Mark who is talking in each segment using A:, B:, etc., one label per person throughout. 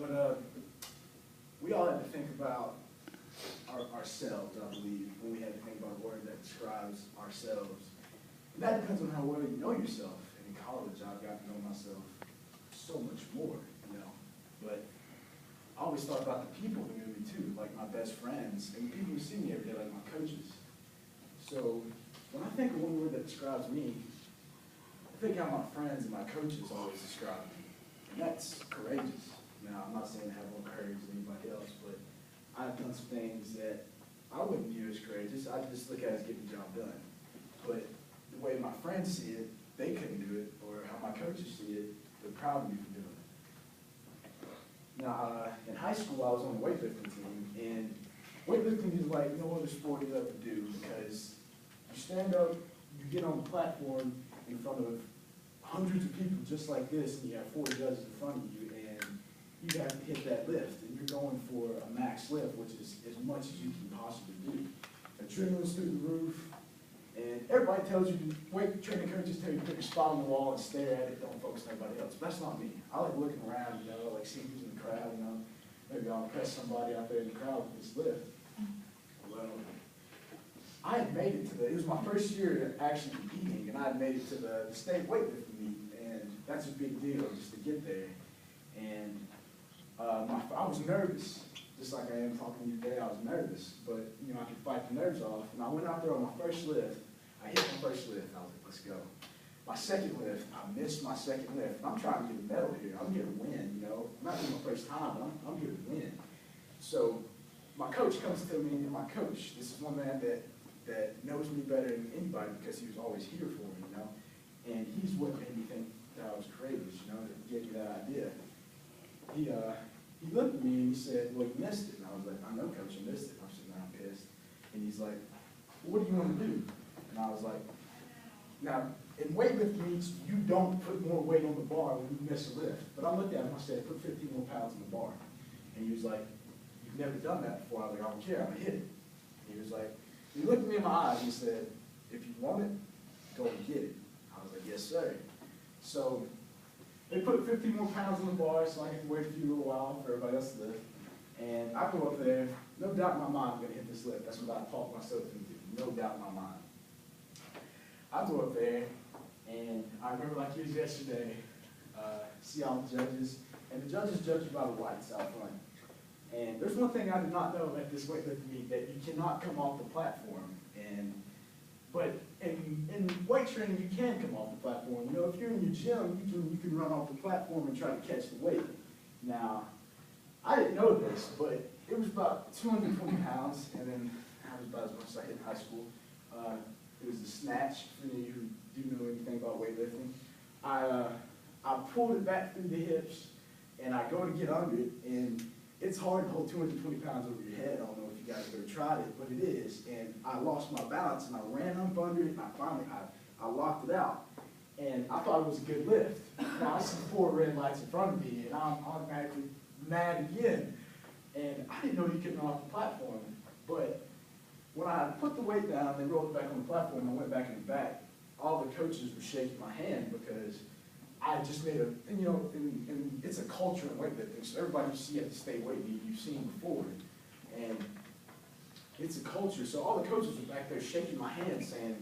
A: But we all have to think about ourselves, I believe, when we have to think about a word that describes ourselves. And that depends on how well you know yourself. And in college, I've got to know myself so much more, you know. But I always thought about the people who knew me too, like my best friends, and the people who see me every day, like my coaches. So when I think of one word that describes me, I think how my friends and my coaches always describe me, and that's courageous. Now, I'm not saying I have more courage than anybody else, but I've done some things that I wouldn't view as courageous. I just look at it as getting the job done. But the way my friends see it, they couldn't do it, or how my coaches see it, they're proud of me for doing it. Now, in high school, I was on the weightlifting team, and weightlifting is like no other sport you ever do, because you stand up, you get on the platform in front of hundreds of people just like this, and you have 40 judges in front of you, and you have to hit that lift, and you're going for a max lift, which is as much as you can possibly do. Adrenaline's through the roof, and everybody tells you, weight training coaches tell you to pick a spot on the wall and stare at it, don't focus on anybody else. But that's not me. I like looking around, you know, like seeing who's in the crowd, you know. Maybe I'll impress somebody out there in the crowd with this lift. Well, I had made it to it was my first year actually competing, and I had made it to the state weightlifting meet, and that's a big deal just to get there. And I was nervous, just like I am talking to you today. I was nervous, but you know I could fight the nerves off. And I went out there on my first lift. I hit my first lift. I was like, let's go. My second lift, I missed my second lift. I'm trying to get a medal here. I'm here to win. You know, I'm not doing my first time, but I'm here to win. So my coach comes to me, and my coach, this is one man that knows me better than anybody because he was always here for me, you know. And he's what made me think that I was courageous, you know, that gave me that idea. He looked at me and he said, well, you missed it. And I was like, I know, coach, I missed it. I said, no, I'm pissed. And he's like, well, what do you want to do? And I was like, now, in weightlifting meets, you don't put more weight on the bar when you miss a lift. But I looked at him, I said, put 15 more pounds on the bar. And he was like, you've never done that before. I was like, I don't care, I'm going to hit it. And he was like, he looked at me in my eyes and said, if you want it, go and get it. I was like, yes, sir. So they put 15 more pounds on the bar so I could wait a few little while for everybody else to lift. And I go up there, no doubt in my mind I'm going to hit this lift. That's what I talked myself into, no doubt in my mind. I go up there, and I remember like it was yesterday, see all the judges, and the judges judge you by the lights out front. And there's one thing I did not know at this weightlifting meet, that you cannot come off the platform. But in weight training, you can come off the platform. You know, if you're in your gym, you can run off the platform and try to catch the weight. Now, I didn't know this, but it was about 220 pounds, and then that was about as much as I hit in high school. It was a snatch, for any of you who do know anything about weightlifting. I pulled it back through the hips, and I go to get under it, and it's hard to hold 220 pounds over your head. I don't know if you guys have ever tried it, but it is. And I lost my balance, and I ran up under it, and I locked it out. And I thought it was a good lift. Now I see 4 red lights in front of me, and I'm automatically mad again. And I didn't know you couldn't run off the platform. But when I put the weight down, they rolled it back on the platform, I went back in the back. All the coaches were shaking my hand because I just made and you know, and it's a culture in weightlifting, so everybody you see at the state weight meet, you've seen before. And it's a culture, so all the coaches were back there shaking my hand saying,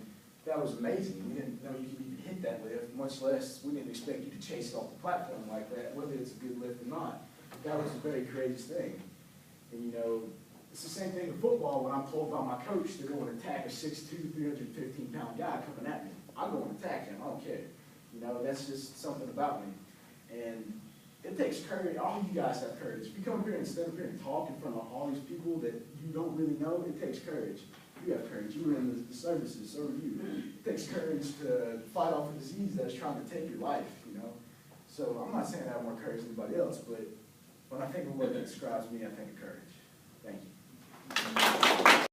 A: that was amazing. We didn't know you could even hit that lift, much less we didn't expect you to chase it off the platform like that, whether it's a good lift or not. That was a very courageous thing. And you know, it's the same thing in football when I'm told by my coach to go and attack a 6'2", 315-pound guy coming at me. I go and attack him, I don't care. You know, that's just something about me. And it takes courage. All of you guys have courage. If you come here and stand up here and talk in front of all these people that you don't really know, it takes courage. You have courage. You were in the services, so are you. It takes courage to fight off a disease that's trying to take your life, you know. So I'm not saying I have more courage than anybody else, but when I think of what that describes me, I think of courage. Thank you.